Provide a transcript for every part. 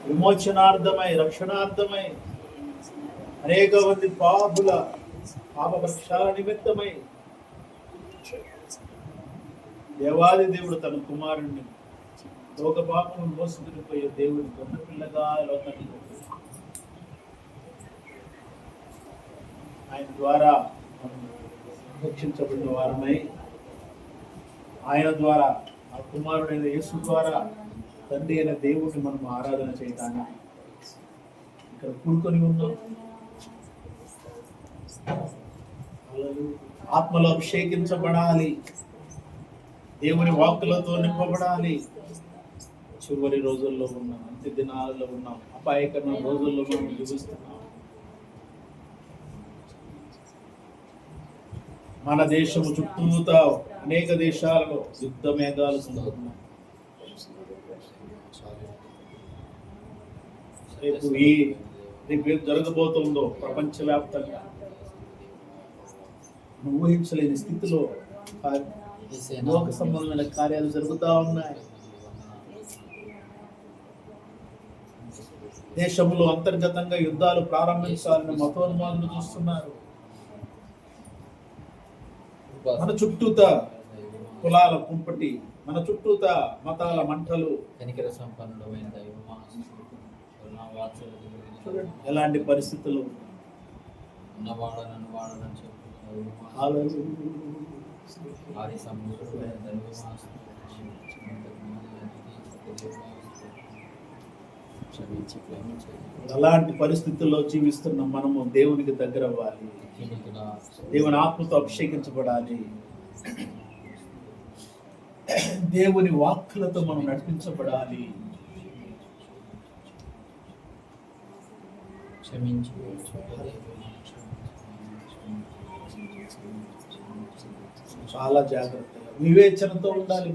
విమోచనార్థమై, రక్షణార్థమై, అనేక మంది పాపుల పాపపక్షాల నిమిత్తమై దేవాది దేవుడు తన కుమారుణ్ణి లోక పాపను మోసుకునిపోయే దేవుడి గొప్ప పిల్లగా లోకానికి ఆయన ద్వారా రక్షించబడిన వారమై, ఆయన ద్వారా ఆ కుమారుడైన యేసు ద్వారా తండ్రి అయిన దేవుడిని మనం ఆరాధన చేయడానికి ఇక్కడ కూడుకొని ఉన్నాం. ఆత్మలో అభిషేకించబడాలి, దేవుని వాక్కులతో నింపబడాలి. చివరి రోజుల్లో ఉన్నాం, అంత్య దినాలలో ఉన్నాం, అపాయకరమైన రోజుల్లో మనం జీవిస్తున్నాం. మన దేశము చుట్టూతా అనేక దేశాలలో యుద్ధ మేఘాలు సంభవిస్తున్నాయి. రేపు ఏం జరగబోతుందో ప్రపంచవ్యాప్తంగా ఊహించలేని స్థితిలో లోక సంబంధమైన కార్యాలు జరుగుతూ ఉన్నాయి. దేశంలో అంతర్గతంగా యుద్ధాలు ప్రారంభించాలని మతోన్మాదులు చూస్తున్నారు. మన చుట్టూత కులాల కుంపటి, మన చుట్టూత మతాల మంటలు, ఎలాంటి పరిస్థితులు అలాంటి పరిస్థితుల్లో జీవిస్తున్న మనము దేవునికి దగ్గర అవ్వాలి, దేవుని ఆత్మతో అభిషేకించబడాలి, దేవుని వాక్కులతో మనం నడిపించబడాలి. చాలా జాగ్రత్తగా వివేచనతో ఉండాలి.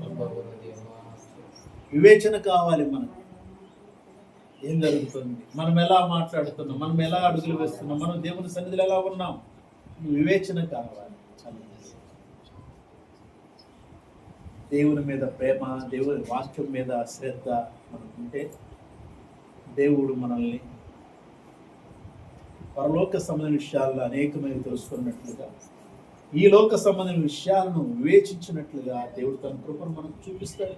వివేచన కావాలి. మనకు ఏం జరుగుతుంది, మనం ఎలా మాట్లాడుతున్నాం, మనం ఎలా అడుగులు వేస్తున్నాం, మనం దేవుని సన్నిధిలో ఎలా ఉన్నాం, వివేచన కావాలి. దేవుని మీద ప్రేమ, దేవుని వాక్యం మీద శ్రద్ధ మనకుంటే దేవుడు మనల్ని పరలోక సంబంధమైన విషయాల్లో అనేకమైన తెలుసుకున్నట్లుగా, ఈ లోక సంబంధమైన విషయాలను వివేచించినట్లుగా దేవుడు తన కృపను మనకు చూపిస్తాడు.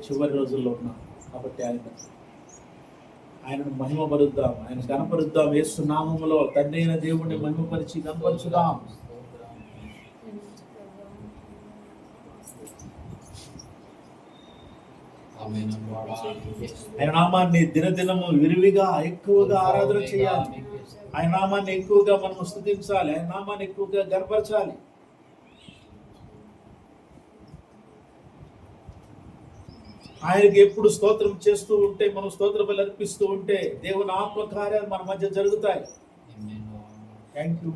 చివరి రోజుల్లో ఉన్నాం కాబట్టి ఆయనను మహిమపరుద్దాం, ఆయన గణపరుద్దాం. యేసు నామములో తండ్రి అయిన దేవుడిని మహిమపరిచి గణపరచుదాం. ఆయన నామాన్ని దినదినము విరివిగా ఎక్కువగా ఆరాధన చేయాలి. ఆయన నామాన్ని ఎక్కువగా మనం స్తుతించాలి, ఆయన నామాన్ని ఎక్కువగా గణపరచాలి. ఆయనకి ఎప్పుడు స్తోత్రం చేస్తూ ఉంటే, మనం స్తోత్ర బలి అర్పిస్తూ ఉంటే దేవుని ఆత్మ కార్యాలు మన మధ్య జరుగుతాయి. Thank you.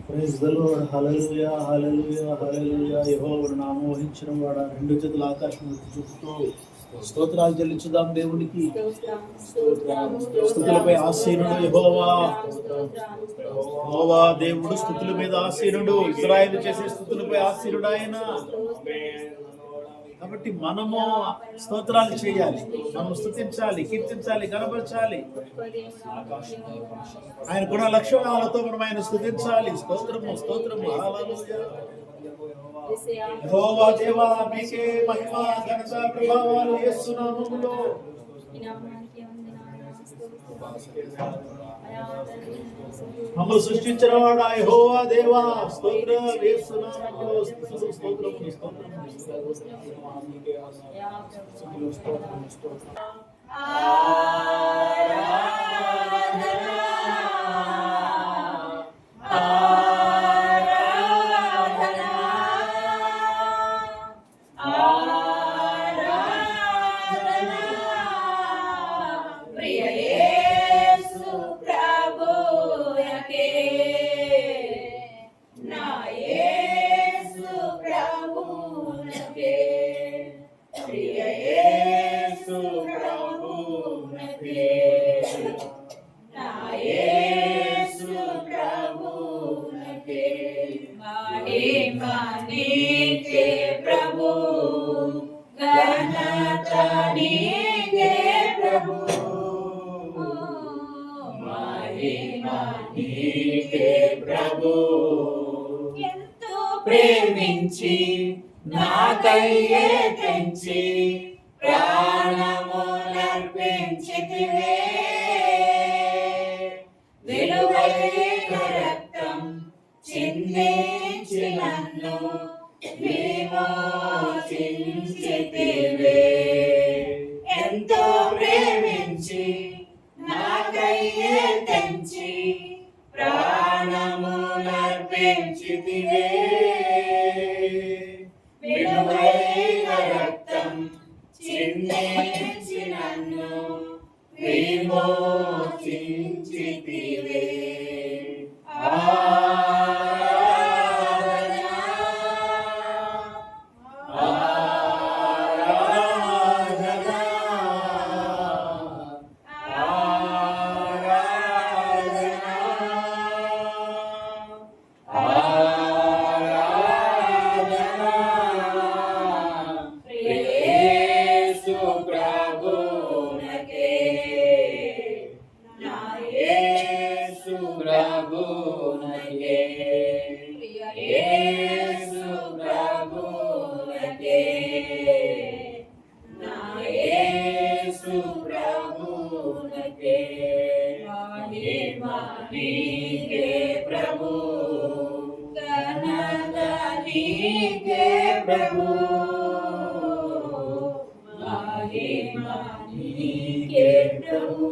Praise the Lord. Hallelujah, hallelujah, hallelujah. యెహోవాను నామోహించిన వాడా, రెండు చేతుల ఆకాశం చూపుతూ స్తోత్రాలు చెల్లించుదాం దేవునికి. స్తుతులపై ఆసీనుడు యెహోవా. యెహోవా దేవుడు స్తుతుల మీద ఆసీనుడు. ఇశ్రాయేలు చేసే స్తుతులపై ఆసీనుడు ఆయన. కాబట్టి మనము స్తోత్రాలు చేయాలి, మనం స్తుతించాలి, కీర్తించాలి, గణపరచాలి. ఆయన గుణ లక్షణాలతో మనం ఆయన స్తుతించాలి. స్తోత్రము, స్తోత్రము. హల్లెలూయా. యెహోవా దేవా, మీకే మహిమ, ఘనత, ప్రభావాలు యేసు నామములో. మమ్మల్ని సృష్టించిన వాడా యెహోవా దేవా, స్తోత్రం. యేసు నామములో స్తోత్రము, స్తోత్రము, స్తోత్రము. నా యేసు महिमा नीके प्रभु, घनता नीके प्रभु, महिमा नीके प्रभु। ఎంతో ప్రేమించి నాకయ్యే తెంచి ప్రాణమునర్పించితివే, విలువైన రక్తం చిందించి నన్ను విమోచించితివే. ఎంతో ప్రేమించి నాకయ్యే తెంచి ప్రాణమునర్పించితివే, విలువైన రక్తం చిందించి నన్ను విమోచించితివే. प्रभु, घनता नीके प्रभु, महिमा नीके प्रभु।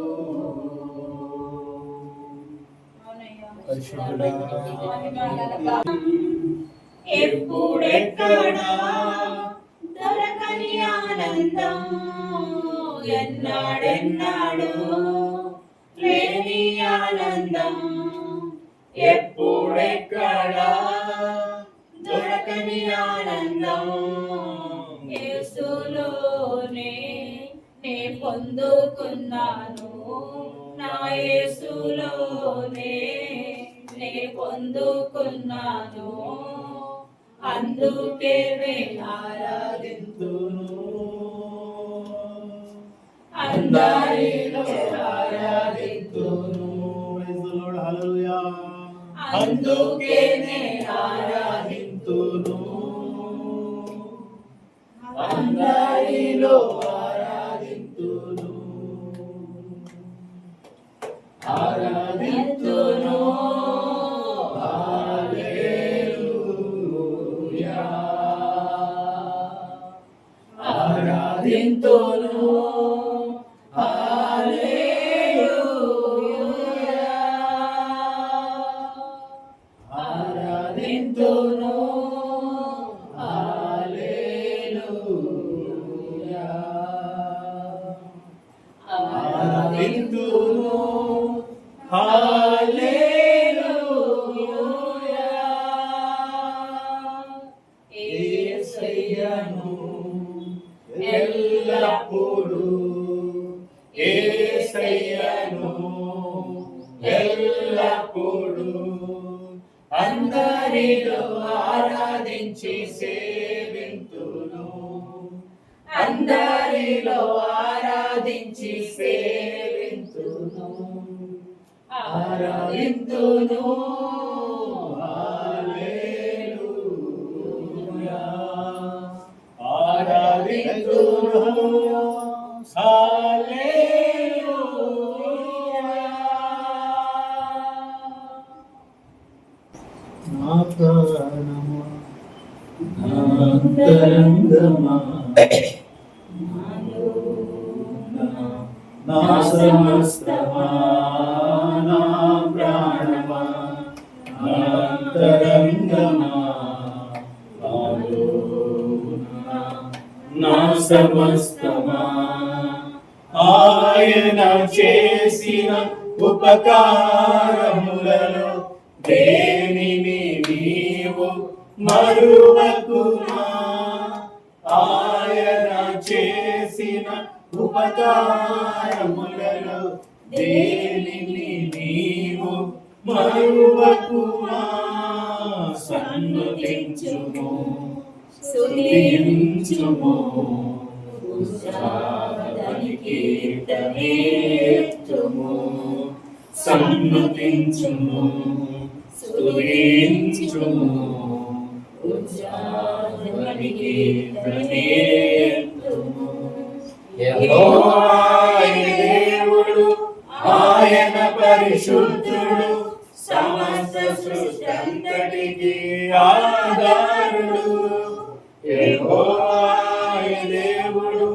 ఎప్పుడెక్కడా దొరకని ఆనందం, ఎన్నాడెన్నాడు లేని ఆనందం, ఎప్పుడెక్కడా దొరకని ఆనందం, యేసులోనే నే పొందుకున్నాను, నా యేసులోనే నే పొందుకున్నాను, అందుకే ఆరాధింతును, అందరిలో ఆరాధింతును, అందుకే ఆరాధింతును, అందరిలో ఆరాధింతును, ఆరాధింతును, హల్లెలూయా, ఆరాధింతును, హల్లెలూయా, ఆరాధింతును, హల్లెలూయా, ఆరాధింతును, హల్లెలూయా, యేసయ్యను ఎల్లప్పుడూ, యేసయ్యను ఎల్లప్పుడూ అందరిలో ఆరాధించి సేవింతును, అందరిలో ఆరాధించి సేవింతును, ఆరాధింతును, హల్లెలూయా, ఆరాధింతును, హల్లెలూయా. నా ప్రాణమా, నా అంతరంగమా, నా సమస్తమా, నా ప్రాణమా, నా అంతరంగమా, నా సమస్తమా, ఆయన చేసిన ఉపకారములలో దేనిని నీవు మరువకుమా, ఆయన చేసిన ఉపకారములలో దేనిని నీవు మరువకుమా, సన్నుతించుము స్తుతించుము ఉత్సాహధ్వని కీర్తనేత్తుము సన్నుతించుము స్తుతించుము ఉత్సాహధ్వని కీర్తనేత్తుము యెహోవా దేవుడు ఆయన పరిశుద్ధుడు సమస్త సృష్టి ఆధారుడు యెహోవా దేవుడు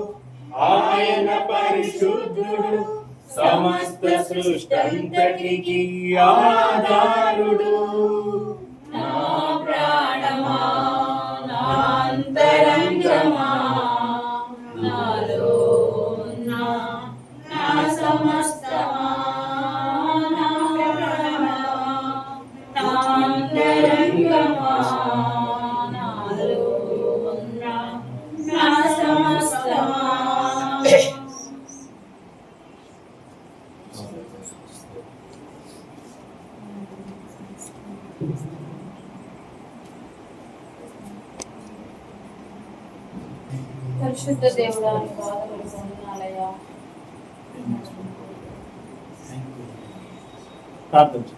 ఆయన పరిశుద్ధుడు సమస్త సృష్టి ఆధారుడు నా ప్రాణమా నా అంతరంగమా నాలో నా సమస్తమా నా ప్రాణమా నా అంతరంగమా నాలో నా సమస్తమా పరిశుద్ధ దేవుడా నీ పాదములకు వందనాలయ్యా. ప్రార్థన చేద్దాం.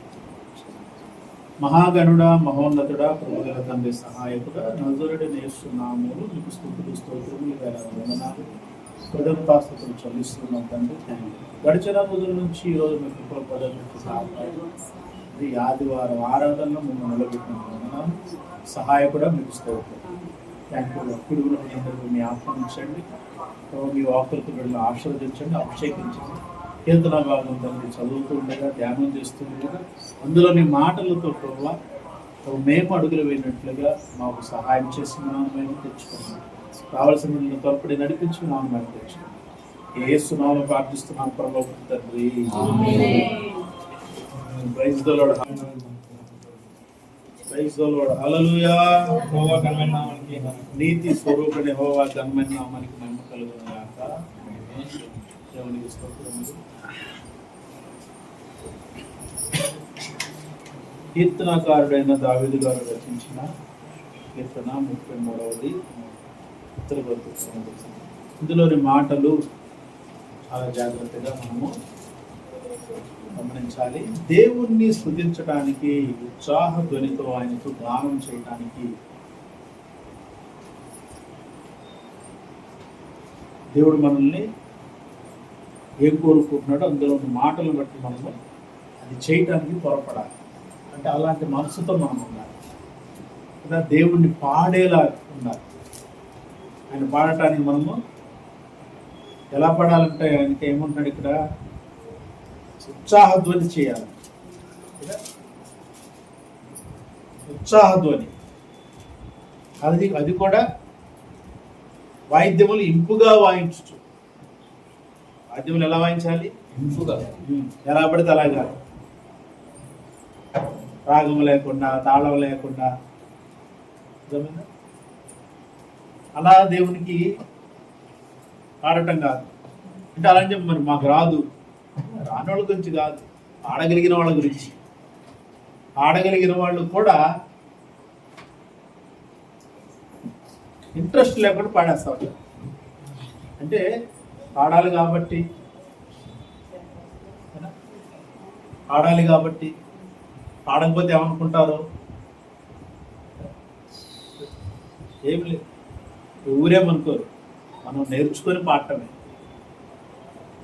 మహాగణుడా మహోన్నతుడా ప్రభుగల తండ్రి సహాయకుడా నజరుడి నేస్తున్నాము మీకు స్తుతులు స్తోత్రములు వందనాలు కృతజ్ఞతాస్తుతులు చెల్లిస్తున్నాం తండ్రి. గడిచిన రోజుల నుంచి ఈరోజు మీ కృప పదవికి సహాయపడు ఈ ఆదివారం ఆరాధనలో మేము నిలబెట్టిన వందనాలు సహాయకుడా మీకు స్తోత్రం. Thank you. పిడుగుల అందరికీ మీ ఆహ్వానించండి, మీ వాకులకు వీళ్ళు ఆశీర్వదించండి, అభిషేకించండి. కీర్తన భాగం తండ్రి చదువుతుండగా ధ్యానం చేస్తుండగా అందులోని మాటలతో ప్రభావ మేము అడుగులు వేయినట్లుగా మాకు సహాయం చేస్తున్నాము. మేము తెచ్చుకున్నాం కావలసిన తోడ్పడి నడిపించుకున్నాము. మేము తెచ్చుకున్నాం. యేసునామములో ప్రార్థిస్తున్నాం ప్రభావ తండ్రి. Praise the Lord. Praise the Lord. Hallelujah. యెహోవా ఘనమైన నామమునకి నీతి స్వరూపుడైన యెహోవా ఘనమైన నామమునకి మహిమ కలుగును గాక. దేవునికి స్తోత్రములు. కీర్తనకారుడైన దావీదు గారు రచించిన కీర్తన 33వ ఉత్తర ఇందులోని మాటలు చాలా జాగ్రత్తగా మనము గమనించాలి. దేవుణ్ణి స్తుతించడానికి ఉత్సాహ ధ్వనితో ఆయనతో గానం చేయడానికి దేవుడు మనల్ని ఏం కోరుకుంటున్నాడో అందులో మాటలను బట్టి మనము అది చేయటానికి త్వరపడాలి. అంటే అలాంటి మనసుతో మనం ఉండాలి కదా. దేవుణ్ణి పాడేలా ఉండాలి. ఆయన పాడటానికి మనము ఎలా పాడాలంటే ఆయనకి ఏముంటున్నాడు ఇక్కడ ఉత్సాహధ్వని చేయాలి. ఉత్సాహధ్వని అది కూడా వాయిద్యములు ఇంపుగా వాయించు. వాద్యములు ఎలా వాయించాలి? ఇంపుగా. ఎలా పడితే అలాగా, రాగం లేకుండా తాళం లేకుండా. అలా దేవునికి పాడటం కాదు. అంటే అలా చెప్పి మరి మాకు రాదు, రాని వాళ్ళ గురించి కాదు, ఆడగలిగిన వాళ్ళ గురించి. ఆడగలిగిన వాళ్ళు కూడా ఇంట్రెస్ట్ లేకుండా పాడేస్తారు. అంటే పాడాలి కాబట్టి పాడకపోతే ఏమనుకుంటారు? ఏమి లేదు, ఊరేమనుకోరు. మనం నేర్చుకొని పాడటమే.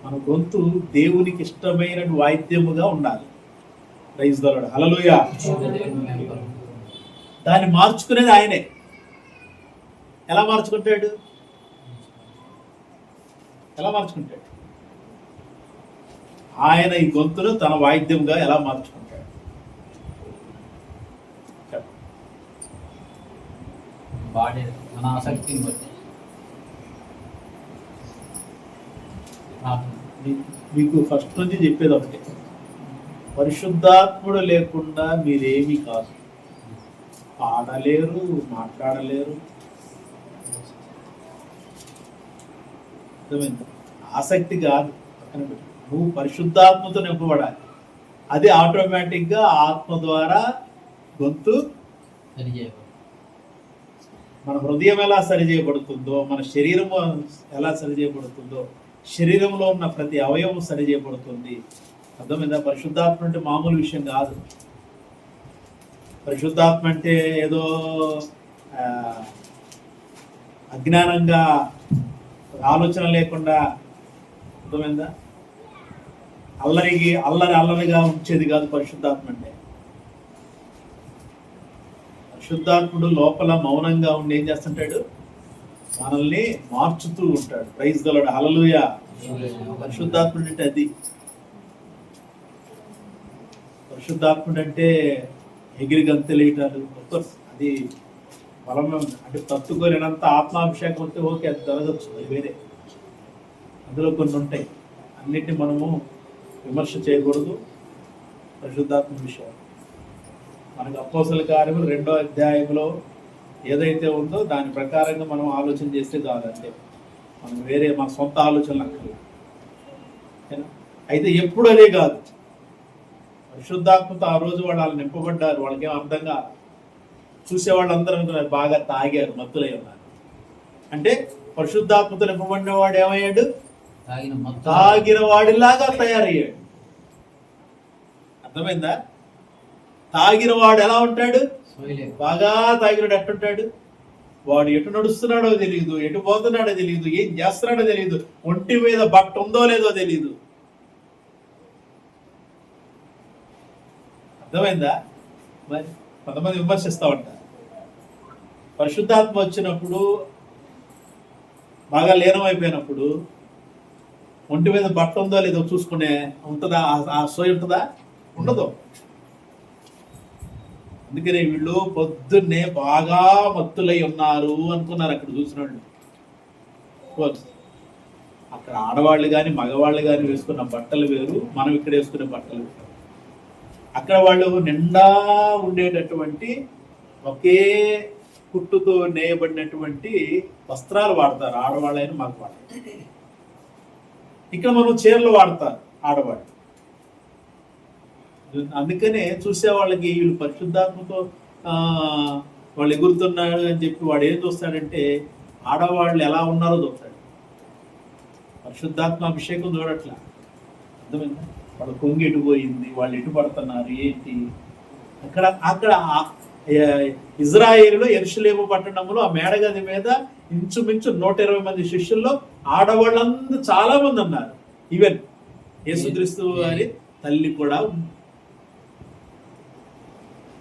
మన గొంతు దేవునికి ఇష్టమైన వాయిద్యముగా ఉండాలి. Praise the Lord. హల్లెలూయా. దాన్ని మార్చుకునేది ఆయనే. ఎలా మార్చుకుంటాడు? ఆయన ఈ గొంతును తన వాయిద్యంగా ఎలా మార్చుకుంటాడు? మన ఆసక్తిని బట్టి మీకు ఫస్ట్ నుంచి చెప్పేది ఒకటి, పరిశుద్ధాత్ముడు లేకుండా మీరేమీ కాదు. పాడలేరు, మాట్లాడలేరు. ఆసక్తి కాదు, నువ్వు పరిశుద్ధాత్మతో నింపబడాలి. అది ఆటోమేటిక్గా ఆత్మ ద్వారా గొంతు మన హృదయం ఎలా సరి చేయబడుతుందో, మన శరీరం ఎలా సరి చేయబడుతుందో, శరీరంలో ఉన్న ప్రతి అవయవం సరి చేయబడుతుంది. అర్థమైందా? పరిశుద్ధాత్మ అంటే మామూలు విషయం కాదు. పరిశుద్ధాత్మ అంటే ఏదో అజ్ఞానంగా ఆలోచన లేకుండా, అర్థమైందా, అల్లరిగా ఉంచేది కాదు పరిశుద్ధాత్మ అంటే. పరిశుద్ధాత్ముడు లోపల మౌనంగా ఉండి ఏం చేస్తుంటాడు? మనల్ని మార్చుతూ ఉంటాడు. ప్రైజ్ ద లార్డ్, హల్లెలూయా. పరిశుద్ధాత్ముడు అంటే అది. పరిశుద్ధాత్ముడు అంటే ఎగిరి గంతెలేయటాలు, అది బలమే ఉంది. అంటే తట్టుకోలేనంత ఆత్మాభిషేకం ఉంటే ఓకే, అది జరగచ్చు, అది వేరే. అందులో కొన్ని ఉంటాయి, అన్నిటిని మనము విమర్శ చేయకూడదు. పరిశుద్ధాత్మ విషయం మనకు అపోస్తలుల కార్యములు 2వ అధ్యాయంలో ఏదైతే ఉందో దాని ప్రకారంగా మనం ఆలోచన చేస్తే కాదంటే, మనం వేరే మన సొంత ఆలోచనలు అక్కర్లేదు. అయితే ఎప్పుడు అదే కాదు. పరిశుద్ధాత్మతో ఆ రోజు వాళ్ళు నింపబడ్డారు, వాళ్ళకేం అర్థం కాదు. చూసేవాళ్ళందరూ అనుకున్నారు బాగా తాగారు, మత్తులై ఉన్నారు. అంటే పరిశుద్ధాత్మతో నింపబడిన వాడు ఏమయ్యాడు? తాగిన వాడిలాగా తయారయ్యాడు. అర్థమైందా? తాగిన వాడు ఎలా ఉంటాడు? బాగా తాగినాడు ఎట్టుంటాడు? వాడు ఎటు నడుస్తున్నాడో తెలియదు, ఎటు పోతున్నాడో తెలియదు, ఏం చేస్తున్నాడో తెలియదు, ఒంటి మీద బట్ట ఉందో లేదో తెలియదు. అర్థమైందా? మరి కొంతమంది విమర్శిస్తూ ఉంటారు. పరిశుద్ధాత్మ వచ్చినప్పుడు, బాగా లీనమైపోయినప్పుడు ఒంటి మీద బట్ట ఉందో లేదో చూసుకునే ఉంటుందా? ఆ సోయి ఉంటుందా? ఉండదు. అందుకనే వీళ్ళు పొద్దున్నే బాగా మత్తులై ఉన్నారు అనుకున్నారు అక్కడ చూసిన వాళ్ళు. అక్కడ ఆడవాళ్ళు కానీ మగవాళ్ళు కానీ వేసుకున్న బట్టలు వేరు, మనం ఇక్కడ వేసుకునే బట్టలు వేరు. అక్కడ వాళ్ళు నిండా ఉండేటటువంటి ఒకే కుట్టుతో నేయబడినటువంటి వస్త్రాలు వాడతారు, ఆడవాళ్ళైనా మగవాళ్ళు. ఇక్కడ మనం చీరలు వాడతారు ఆడవాళ్ళు. అందుకనే చూసే వాళ్ళకి వీళ్ళు పరిశుద్ధాత్మతో వాళ్ళు ఎగురుతున్నాడు అని చెప్పి వాడు ఏం చూస్తాడంటే ఆడవాళ్ళు ఎలా ఉన్నారో చూస్తాడు. పరిశుద్ధాత్మ అభిషేకం చూడట్లా. అర్థమైందా? వాళ్ళు కొంగి ఎటు పోయింది, వాళ్ళు ఎటు పడుతున్నారు ఏంటి. అక్కడ ఇజ్రాయేలులో యెరూషలేము పట్టణంలో ఆ మేడగది మీద ఇంచుమించు 120 మంది శిష్యుల్లో ఆడవాళ్ళందరూ చాలా మంది ఉన్నారు. ఈవెన్ యేసుక్రీస్తు వారి తల్లి కూడా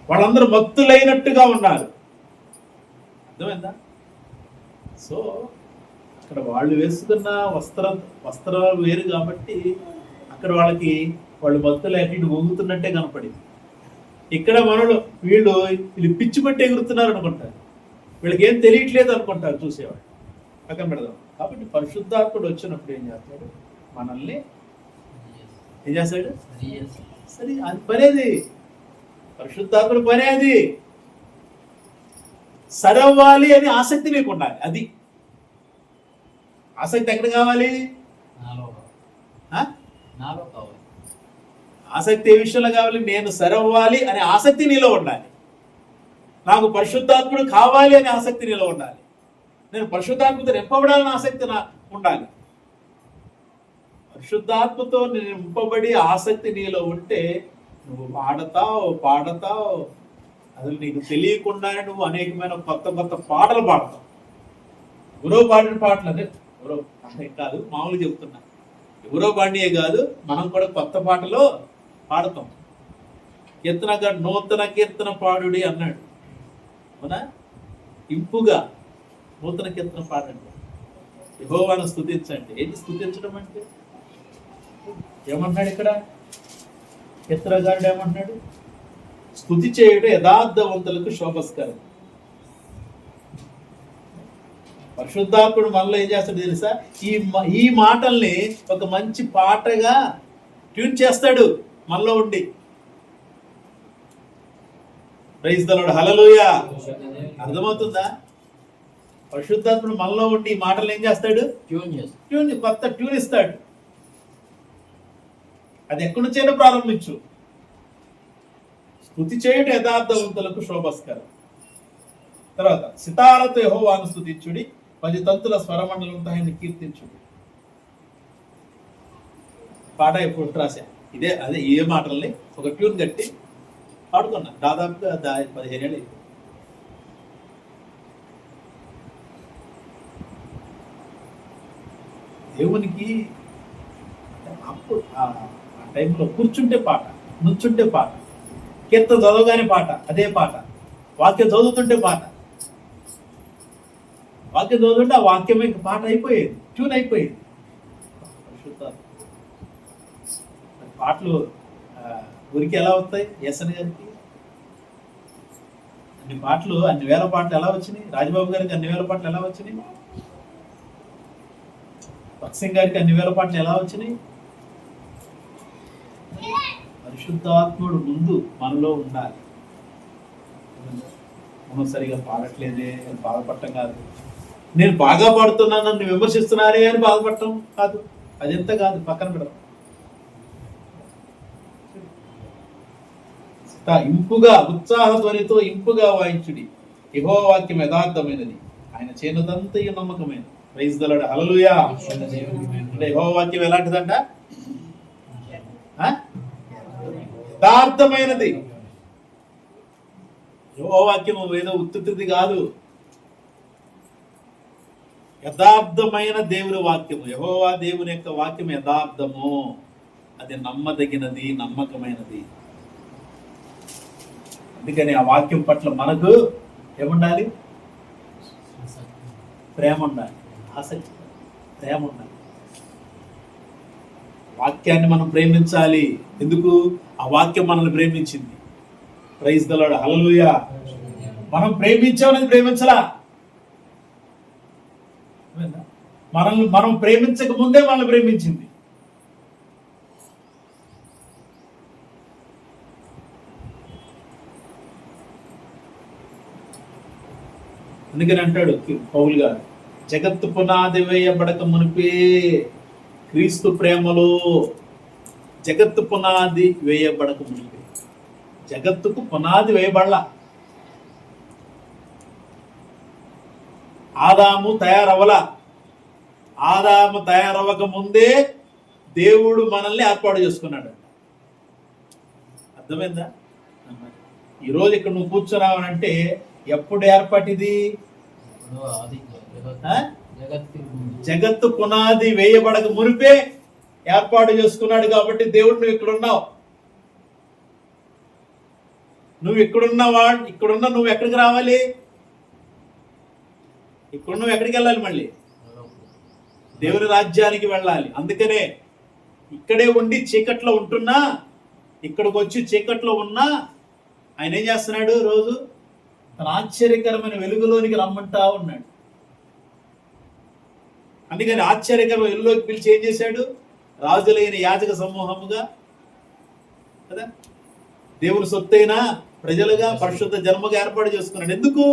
వాళ్ళందరూ మత్తులైనట్టుగా ఉన్నారు. అర్థమైందా? సో అక్కడ వాళ్ళు వేసుకున్న వస్త్రాలు వేరు కాబట్టి అక్కడ వాళ్ళు మత్తులు అటు ఇటు ఊగుతున్నట్టే కనపడింది. ఇక్కడ వీళ్ళు పిచ్చి పట్టి ఎగురుతున్నారు అనుకుంటారు, వీళ్ళకి ఏం తెలియట్లేదు అనుకుంటారు చూసేవాళ్ళు. పక్కన పెడదాం. కాబట్టి పరిశుద్ధాత్ముడు వచ్చినప్పుడు ఏం చేస్తాడు? మనల్ని ఏం చేస్తాడు? సరే, అది పనేది. పరిశుద్ధాత్ముడు పనే అది. సరవ్వాలి అని ఆసక్తి మీకు ఉండాలి. అది ఆసక్తి ఎక్కడ కావాలి? ఆసక్తి ఏ విషయంలో కావాలి? నేను సరవ్వాలి అనే ఆసక్తి నీలో ఉండాలి. నాకు పరిశుద్ధాత్ముడు కావాలి అనే ఆసక్తి నీలో ఉండాలి. నేను పరిశుద్ధాత్మతో నింపబడాలని ఆసక్తి ఉండాలి. పరిశుద్ధాత్మతో నింపబడి ఆసక్తి నీలో ఉంటే నువ్వు పాడతావు. అసలు నీకు తెలియకుండానే నువ్వు అనేకమైన కొత్త పాటలు పాడతావు. ఎవరో పాడిన పాటలు అదే ఎవరో కాదు, మామూలు చెప్తున్నా. ఎవరో పాడియే కాదు, మనం కూడా కొత్త పాటలు పాడతాం. నూతన కీర్తన పాడుడి అన్నాడు. అవునా? ఇంపుగా నూతన కీర్తన పాడండి, యెహోవాను స్తుతించండి. ఏంటి స్తుతించడం అంటే? ఏమంటున్నాడు ఇక్కడ కీర్తనగారుడు? ఏమంటున్నాడు? స్తుతి చేయుడు యథార్థవంతులకు శోభస్కరం. పరిశుద్ధాత్ముడు మనలో ఏం చేస్తాడు తెలుసా? ఈ మాటల్ని ఒక మంచి పాటగా ట్యూన్ చేస్తాడు మనలో ఉండి. ప్రైజ్ ది లార్డ్, హల్లెలూయా. అర్థమవుతుందా? పరిశుద్ధాత్ముడు మనలో ఉండి ఈ మాటలు ఏం చేస్తాడు? కొత్త ట్యూన్ ఇస్తాడు. అది ఎక్కడి నుంచైనా ప్రారంభించు. స్తుతి చేయడం యథార్థవంతులకు శోభస్కరం. తర్వాత సితారతో యెహోవాను స్తుతించుడి, 10 తంతుల స్వరమండలంతో ఆయన కీర్తించుడి. పాట ఎప్పుడు రాశా అదే ఏ మాటల్ని ఒక ట్యూన్ కట్టి పాడుకున్నా. దాదాపుగా 15 ఏళ్ళు. దేవునికి అప్పుడు ఆ టైంలో కూర్చుంటే పాట, నుంచుంటే పాట, కీర్తన చదవగానే పాట, అదే పాట, వాక్యం చదువుతుంటే పాట, వాక్యం చదువుతుంటే ఆ వాక్యం ఇంకా పాట అయిపోయేది, ట్యూన్ అయిపోయేది. పాటలు ఊరికి ఎలా వస్తాయి? ఎస్ఎన్ గారికి అన్ని పాటలు, అన్ని వేల పాటలు ఎలా వచ్చినాయి? రాజబాబు గారికి అన్ని వేల పాటలు ఎలా వచ్చినాయి? భక్సింగ్ గారికి అన్ని వేల పాటలు ఎలా వచ్చినాయి? పరిశుద్ధాత్ముడు ముందు మనలో ఉండాలి. మనం సరిగా పాడట్లేదే అని బాధపడటం కాదు, నేను బాగా పాడుతున్నాను నన్ను విమర్శిస్తున్నారే అని బాధపడటం కాదు, అదెంత కాదు, పక్కన పెడతాం. ఇంపుగా ఉత్సాహ ధ్వనితో ఇంపుగా వాయించుడి, యెహోవా వాక్యం యథార్థమైనది, ఆయన చేయనదంతయు నమ్మకమైనది. Praise the Lord, hallelujah. యెహోవా వాక్యం ఎలాంటిదంట? యథార్థమైనది. యెహోవా వాక్యం ఏదో ఉత్తుది కాదు, యథార్థమైన దేవుని వాక్యము. యెహోవా దేవుని యొక్క వాక్యం యథార్థము, అది నమ్మదగినది, నమ్మకమైనది. అందుకని ఆ వాక్యం పట్ల మనకు ఏముండాలి? ప్రేమ ఉండాలి, ఆసక్తి, ప్రేమ ఉండాలి. వాక్యాన్ని మనం ప్రేమించాలి. ఎందుకు? ఆ వాక్యం మనల్ని ప్రేమించింది. ప్రైజ్ ది లార్డ్, హల్లెలూయా. మనం ప్రేమించామనేది ప్రేమించలా, మనం ప్రేమించక ముందే మనల్ని ప్రేమించింది. అందుకని అంటాడు పౌలు గారు, జగత్తు పునాది వేయబడక మునిపే క్రీస్తు ప్రేమలో. జగత్తు పునాది వేయబడక మునిపే, జగత్తుకు పునాది వేయబడలా. ఆదాము తయారవ్వలా. ఆదాము తయారవ్వక ముందే దేవుడు మనల్ని ఏర్పాటు చేసుకున్నాడు. అర్థమైందా? ఈరోజు ఇక్కడ నువ్వు కూర్చున్నావనంటే ఎప్పుడు ఏర్పాటిది? జగత్తు పునాది వేయబడక మునిపే ఏర్పాటు చేసుకున్నాడు. కాబట్టి దేవుడు నువ్వు ఇక్కడ ఉన్నావు. నువ్వు ఇక్కడున్న నువ్వు ఎక్కడికి రావాలి? ఇక్కడ నువ్వు ఎక్కడికి వెళ్ళాలి? మళ్ళీ దేవుని రాజ్యానికి వెళ్ళాలి. అందుకనే ఇక్కడే ఉండి చీకట్లో ఉంటున్నా, ఇక్కడికి వచ్చి చీకట్లో ఉన్నా ఆయన ఏం చేస్తున్నాడు? రోజు తన ఆశ్చర్యకరమైన వెలుగులోనికి రమ్మంటా ఉన్నాడు. అందుకని ఆశ్చర్యకరమైన వెలుగులోకి పిలిచి ఏం చేశాడు? రాజులైన యాజక సమూహముగా కదా, దేవుని సొత్తైన ప్రజలుగా, పరిశుద్ధ జన్మగా ఏర్పాటు చేసుకున్నాడు. ఎందుకు?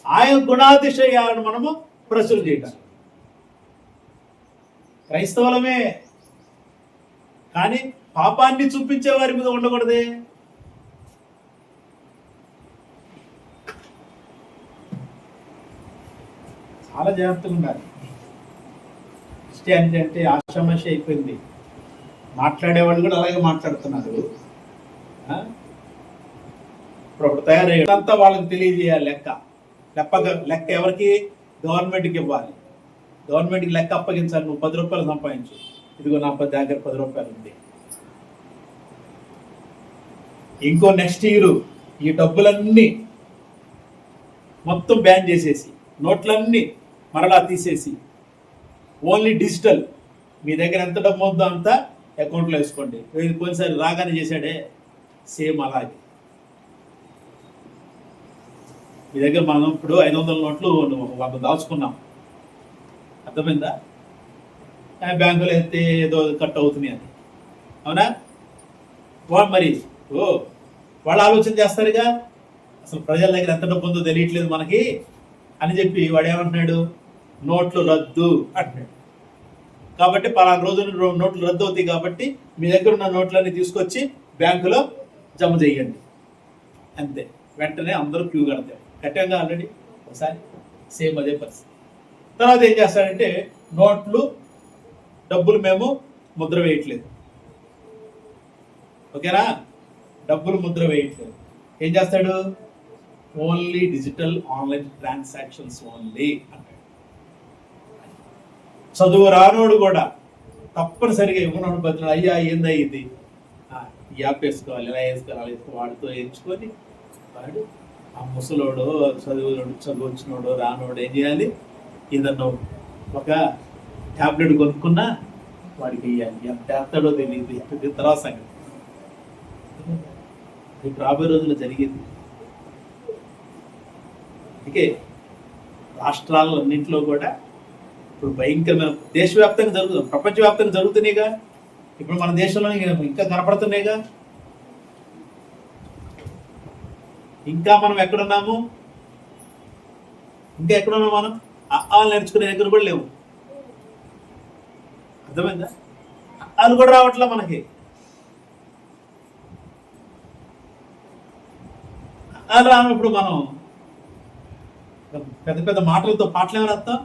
ఆయన గుణాతిశయాలను మనము ప్రచురణ చేయటం. క్రైస్తవులమే కానీ పాపాన్ని చూపించే వారి మీద ఉండకూడదే. చాలా జాగ్రత్తగా ఉండాలి. క్రిస్టియానిటీ అంటే ఆషామాషి అయిపోయింది. మాట్లాడేవాళ్ళు కూడా అలాగే మాట్లాడుతున్నారు. ఇప్పుడు ఒకటి తయారయ్యేదంతా వాళ్ళకి తెలియజేయాలి. లెక్క ఎవరికి? గవర్నమెంట్కి ఇవ్వాలి. గవర్నమెంట్కి లెక్క అప్పగించాలి. నువ్వు 10 రూపాయలు సంపాదించు, ఇదిగో నా దగ్గర 10 రూపాయలు ఉంది. ఇంకో నెక్స్ట్ ఇయర్ ఈ డబ్బులన్నీ మొత్తం బ్యాన్ చేసేసి, నోట్లన్నీ మరలా తీసేసి ఓన్లీ డిజిటల్, మీ దగ్గర ఎంత డబ్బు ఉందో అంతా అకౌంట్లో వేసుకోండి. కొన్నిసారి రాగానే చేశాడే సేమ్ అలాగే. మీ దగ్గర మనం ఇప్పుడు 500 నోట్లు 100 దాచుకున్నాం, అర్థమైందా? బ్యాంకులో అయితే ఏదో కట్ అవుతుంది అని, అవునా? మరి వాళ్ళు ఆలోచన చేస్తారుగా, అసలు ప్రజల దగ్గర ఎంత డబ్బు ఉందో తెలియట్లేదు మనకి అని చెప్పి వాడు ఏమంటున్నాడు? నోట్లు రద్దు అంటున్నాడు. కాబట్టి పలానా రోజున నోట్లు రద్దు అవుతాయి, కాబట్టి మీ దగ్గర ఉన్న నోట్లన్నీ తీసుకొచ్చి బ్యాంకులో జమ చేయండి. అంతే. వెంటనే అందరూ క్యూ కడతారు. కట్టాంగా ఆల్రెడీ ఒకసారి సేమ్ అదే పరిస్థితి. తర్వాత ఏం చేస్తాడంటే నోట్లు డబ్బులు మేము ముద్ర వేయట్లేదు, ఓకేనా, డబ్బులు ముద్ర వేయట్లేదు. ఏం చేస్తాడు? Only digital online transactions only అంటాడు. చదువు రానోడు కూడా తప్పనిసరిగా ఇవ్వనోడు బతులు, అయ్యా ఏందా ఇది, ఈ యాప్ వేసుకోవాలి, ఎలా వేసుకోవాలి, వాడితో ఎంచుకొని వాడు ఆ ముసలోడు చదువు వచ్చినోడు రానోడు ఏం చేయాలి? ఏదన్నా ఒక ట్యాబ్లెట్ కొనుక్కున్నా వాడికి ఇవ్వాలి. ఎంత వేస్తాడో తెలియదు, తర్వాత సంగతి. రేపు రాబోయే రోజుల్లో జరిగేది. అందుకే రాష్ట్రాలన్నింటిలో కూడా ఇప్పుడు భయంకరమైన దేశవ్యాప్తంగా జరుగుతుంది, ప్రపంచవ్యాప్తంగా జరుగుతున్నాయిగా. ఇప్పుడు మన దేశంలో ఇంకా కనపడుతున్నాయిగా. ఇంకా మనం ఎక్కడున్నాము? ఇంకా ఎక్కడున్నాము? మనం ఆలు నేర్చుకునే దగ్గర కూడా లేవు. అర్థమైందా? ఆలు కూడా రావట్లే మనకి. ఆలు రానప్పుడు మనం పెద్ద పెద్ద మాటలతో పాటలు ఏమైనా రాస్తాం?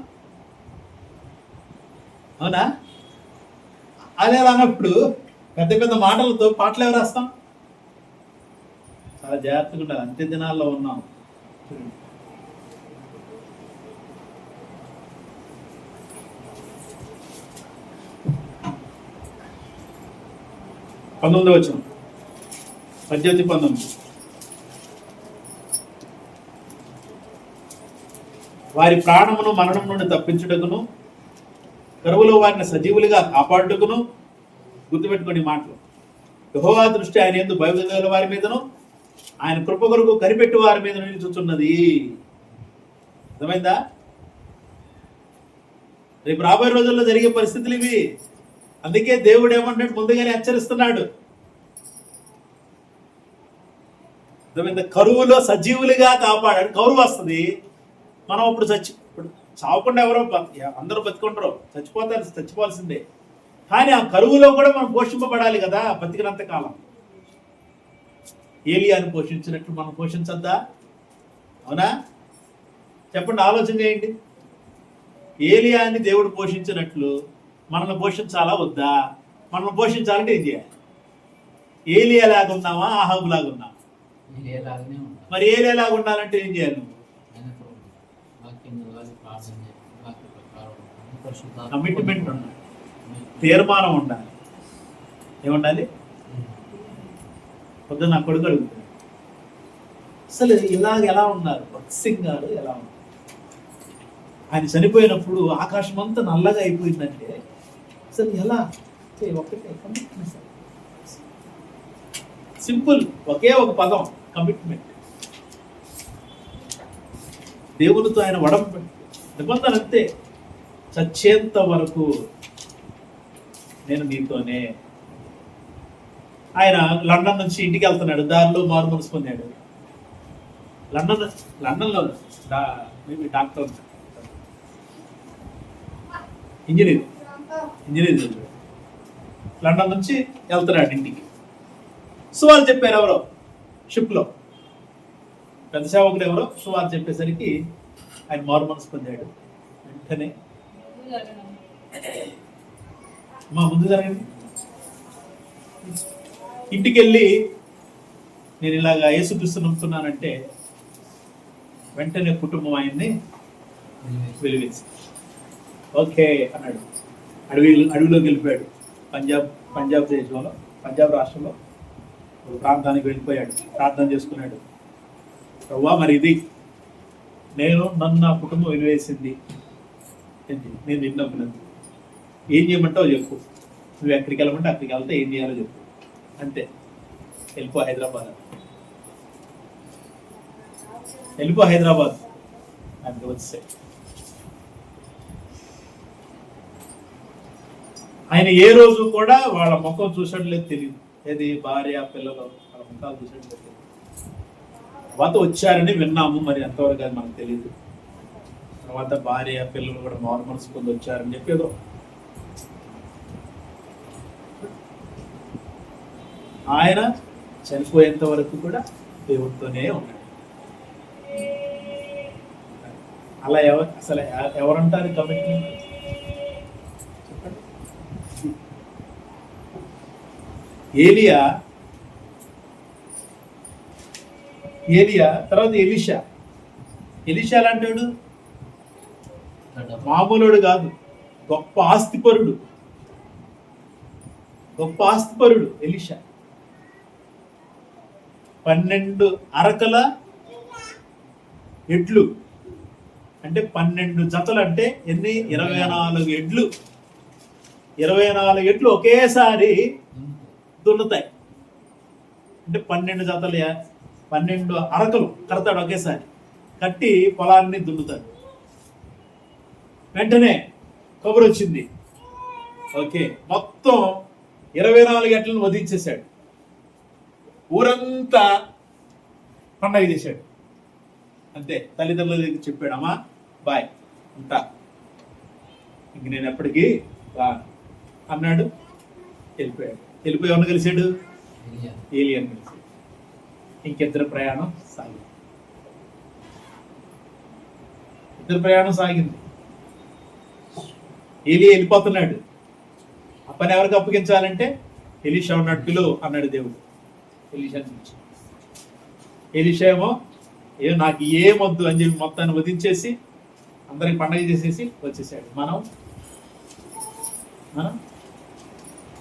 అవునా? అదే రానప్పుడు పెద్ద పెద్ద మాటలతో పాటలు ఎవరు రాస్తాం? చాలా జాగ్రత్తగా ఉండాలి. అంత్య దినాల్లో ఉన్నాం. పంతొమ్మిది వచ్చిన 18-19. వారి ప్రాణమును మరణం నుండి తప్పించుటకును, కరువులో వారిని సజీవులుగా కాపాడుటకును. గుర్తుపెట్టుకోండి మాటలు. యెహోవా దృష్టి ఆయన యందు భయభక్తుల వారి మీదను, ఆయన కృప కొరకు కనిపెట్టు వారి మీద నిలుచుచున్నది. అర్థమైందా? రేపు రాబోయే రోజుల్లో జరిగే పరిస్థితులు ఇవి. అందుకే దేవుడు ఏమంటాడు? ముందుగానే హెచ్చరిస్తున్నాడు. అర్థమైందా? కరువులో సజీవులుగా కాపాడాడు. కరువు వస్తుంది, మనం ఇప్పుడు ఇప్పుడు చావకుండా ఎవరో అందరూ బతికుంటారు, చచ్చిపోవాల్సిందే. కానీ ఆ కరువులో కూడా మనం పోషింపబడాలి కదా బతికినంత కాలం. ఏలియాను పోషించినట్లు మనం పోషించద్దా? అవునా? చెప్పండి, ఆలోచన చేయండి. ఏలియాని దేవుడు పోషించినట్లు మనల్ని పోషించాలా వద్దా? మనల్ని పోషించాలంటే ఏం చేయాలి? ఏలియా లాగా ఉన్నావా, ఆహాబు లాగా ఉన్నావా? మరి ఏలియా లాగా ఉండాలంటే ఏం చేయాలి? నువ్వు కమిట్మెంట్ ఉండాలి, తీర్మానం ఉండాలి. ఏముండాలి? పొద్దున్న నా కొడుకు అడుగుతాడు, అసలు ఇలాగ ఎలా ఉన్నారు భక్సింగ్ గారు, ఎలా ఉన్నారు? ఆయన చనిపోయినప్పుడు ఆకాశం అంతా నల్లగా అయిపోయిందంటే అసలు ఎలా? ఒకటే కమిట్మెంట్. సింపుల్, ఒకే ఒక పదం, కమిట్మెంట్. దేవునితో ఆయన వడంబడి నిబంధన అంతే. చచ్చేంత వరకు నేను నీతోనే. ఆయన లండన్ నుంచి ఇంటికి వెళ్తున్నాడు, దారిలో మారు మనసు పొందాడు. లండన్లో డాక్టర్, ఇంజనీర్ లండన్ నుంచి వెళ్తున్నాడు ఇంటికి. సువార్త చెప్పారు ఎవరో షిప్లో, పెద్ద సేవకుడు ఎవరో సువార్త చెప్పేసరికి ఆయన మారు మనసు పొందాడు. వెంటనే మా ముందు జరగండి, ఇంటికి వెళ్ళి నేను ఇలాగా యేసుక్రీస్తు నమ్ముతున్నానంటే వెంటనే కుటుంబం ఆయన్ని వెలివేసి ఓకే అన్నాడు. అడవిలోకి వెళ్ళిపోయాడు. పంజాబ్ దేశంలో, పంజాబ్ రాష్ట్రంలో ఒక ప్రాంతానికి వెళ్ళిపోయాడు. ప్రార్థన చేసుకున్నాడు, ప్రభువా మరి ఇది నన్ను నా కుటుంబం వెలివేసింది, నేను నిన్ను నమ్మినందుకు ఏం చేయమంటావు చెప్పు, నువ్వు ఎక్కడికి వెళ్ళమంటే అక్కడికి వెళ్తే ఏం చేయాలో చెప్పు, అంతే. వెళ్ళిపో హైదరాబాద్ ఆయనకి వచ్చే. ఆయన ఏ రోజు కూడా వాళ్ళ ముఖం చూసినట్లేదు తెలియదు. ఏది భార్య పిల్లలు వాళ్ళ ముఖాలు చూసినట్లేదు తెలియదు. తర్వాత వచ్చారని విన్నాము, మరి ఎంతవరకు అది మనకు తెలియదు. తర్వాత భార్య పిల్లలు కూడా మారు మనసు పొంది వచ్చారని చెప్పేదో. ఆయన చనిపోయేంత వరకు కూడా దేవుడితోనే ఉన్నాడు. అలా అసలు ఎవరంటారు కమిట్మెంట్? చెప్పండి. ఏలియా తర్వాత ఎలీషా. ఎలీషా లాంటివాడు మామూలుడు కాదు, గొప్ప ఆస్తిపరుడు ఎలీషా. 12 అరకల ఎడ్లు అంటే 12 జతలు అంటే ఎన్ని? 24 ఎడ్లు. 24 ఎడ్లు ఒకేసారి దున్నుతాయి. అంటే 12 జతలు 12 అరకలు కడతాడు ఒకేసారి, కట్టి పొలాన్ని దున్నుతాడు. వెంటనే కబురు వచ్చింది, ఓకే మొత్తం 24 ఎడ్లను వధించేశాడు. ఊరంతా పండగ చేశాడు. అంతే, తల్లిదండ్రుల దగ్గర చెప్పాడు, అమ్మా బాయ్ ఉంటా, ఇంక నేను ఎప్పటికీ అన్నాడు. వెళ్ళిపోయి ఎవరిని కలిశాడు? ఏలియాని కలిశాడు. ఇంకిద్దరు ప్రయాణం సాగింది. ఏలియా వెళ్ళిపోతున్నాడు. ఆ పని ఎవరికి అప్పగించాలంటే ఎలీషా ఉన్నాడు, పిలువు అన్నాడు దేవుడు. ఎలీషా ఏమో నాకు ఏమొద్దు అని చెప్పి మొత్తాన్ని వదించేసి అందరికి పండగ చేసేసి వచ్చేసాడు. మనం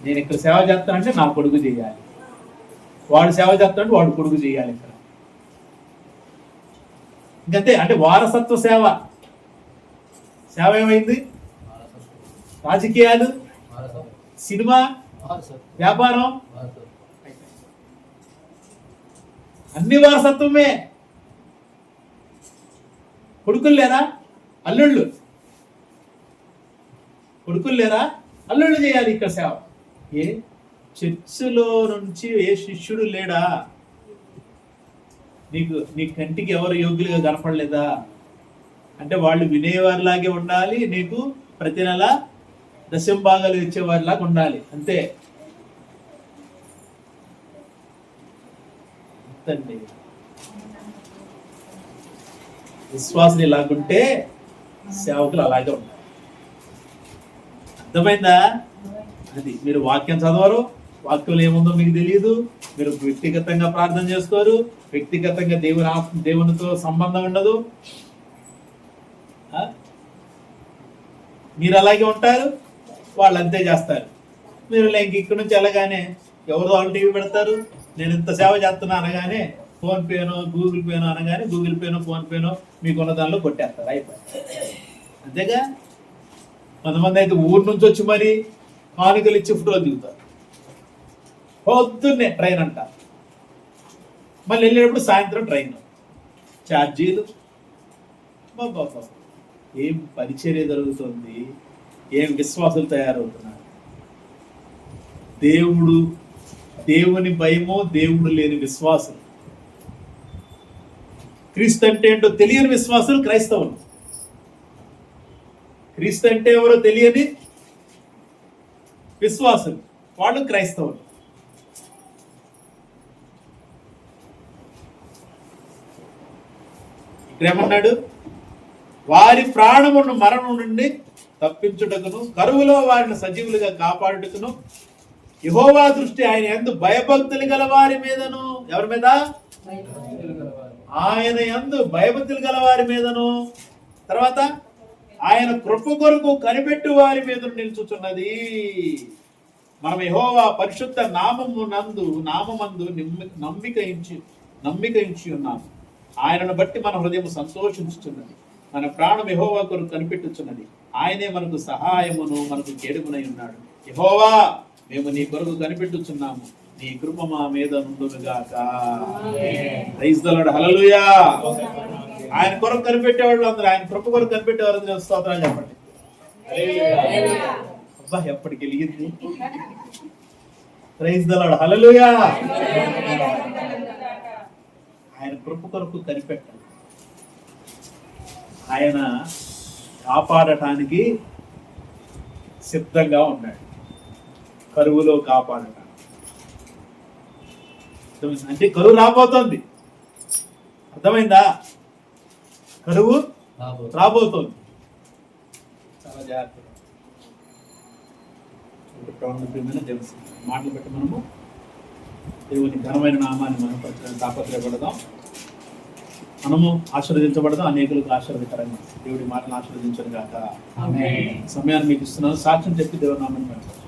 నేను ఇక్కడ సేవ చేస్తానంటే నా కొడుకు చేయాలి, వాడు సేవ చేస్తానంటే వాడు కొడుకు చేయాలి. ఇక్కడ ఇంకంతే. అంటే వారసత్వ సేవ ఏమైంది? రాజకీయాలు, సినిమా, వ్యాపారం అన్ని వారసత్వమే. కొడుకులు లేరా? అల్లుళ్ళు చేయాలి ఇక్కడ సేవ. ఏ చర్చిలో నుంచి ఏ శిష్యుడు లేడా? నీ కంటికి ఎవరు యోగ్యులుగా కనపడలేదా? అంటే వాళ్ళు వినేవారిలాగే ఉండాలి, నీకు ప్రతి నెల 10 భాగాలు ఇచ్చేవారిలాగా ఉండాలి, అంతే. అంతండి. విశ్వాసులు ఇలాగుంటే సేవకులు అలాగే ఉంటారు. అర్థమైందా? అది మీరు వాక్యం చదవరు, వాక్యంలో ఏముందో మీకు తెలియదు, మీరు వ్యక్తిగతంగా ప్రార్థన చేసుకోరు, వ్యక్తిగతంగా దేవునితో సంబంధం ఉండదు, మీరు అలాగే ఉంటారు, వాళ్ళు అంతే చేస్తారు. మీరు ఇక్కడి నుంచి వెళ్ళగానే ఎవరో వాళ్ళు టీవీ పెడతారు, నేను ఇంత సేవ చేస్తున్నా అనగానే ఫోన్ పేనో గూగుల్ పేనో అనగానే గూగుల్ పేనో ఫోన్ పేనో మీకున్న దానిలో కొట్టేస్తారు, అయిపోయి. అంతేగా. కొంతమంది అయితే ఊరు నుంచి వచ్చి మరి కానుకలు ఇచ్చి ఫోటోలు దిగుతారు. పొద్దున్నే ట్రైన్ అంట, మళ్ళీ వెళ్ళేటప్పుడు సాయంత్రం ట్రైన్, ఛార్జీలు. ఏం పరిచర్య జరుగుతుంది, ఏం విశ్వాసులు తయారవుతున్నారు. దేవుని భయమో దేవుడు లేని విశ్వాసులు, క్రీస్తు అంటే ఏంటో తెలియని విశ్వాసులు క్రైస్తవులు. క్రీస్తు అంటే ఎవరో తెలియని విశ్వాసులు, వాళ్ళు క్రైస్తవులు. ఇక్కడేమన్నాడు? వారి ప్రాణమును మరణం నుండి తప్పించుటకును కరువులో వారిని సజీవులుగా కాపాడుటకును యెహోవా దృష్టి ఆయన యందు భయభక్తులు గల వారి మీదను. ఎవరి మీద? ఆయన యందు భయభక్తులు గల వారి మీదను. తర్వాత ఆయన కృప కొరకు కనిపెట్టు వారి మీద నిలుచుచున్నది. మనం యెహోవా పరిశుద్ధ నామమందు నమ్మిక ఇచ్చి ఉన్నాము. ఆయనను బట్టి మన హృదయం సంతోషించుచున్నది, మన ప్రాణం యెహోవా కొరకు కనిపెట్టుచున్నది. ఆయనే మనకు సహాయమును మనకు కేడుమునై ఉన్నాడు. యెహోవా, మేము నీ కొరకు కనిపెట్టుచున్నాము, నీ కృప మా మీద నుండునుగాక. Praise the Lord. హల్లెలూయా. ఆయన కొరకు కనిపెట్టేవాళ్ళు అందరూ, ఆయన కృప కొరకు కనిపెట్టేవారు స్తోత్రాలు చెప్పండి. అబ్బా ఎప్పటికి వెలిగింది. Praise the Lord. హల్లెలూయా. ఆయన కృప కొరకు కనిపెట్టాలి, ఆయన కాపాడటానికి సిద్ధంగా ఉన్నాడు. కరువులో కాపాడటానికి అంటే కరువు రాబోతోంది, అర్థమైందా? కరువు రాబోతోంది. చాలా జాగ్రత్తగా ప్రియమైన దేవుని మాటలు పెట్టి మనము దేవుని ఘనమైన నామాన్ని మనం తాపత్రయపడదాం. మనము ఆశీర్వదించబడదాం, అనేకులకు ఆశీర్వదకరంగా దేవుడి మాటలు ఆశీర్వదించను గాక. సమయాన్ని మీకు ఇస్తున్నాను. సాక్ష్యం చెప్పి దేవుని నామాన్ని పంచాలి.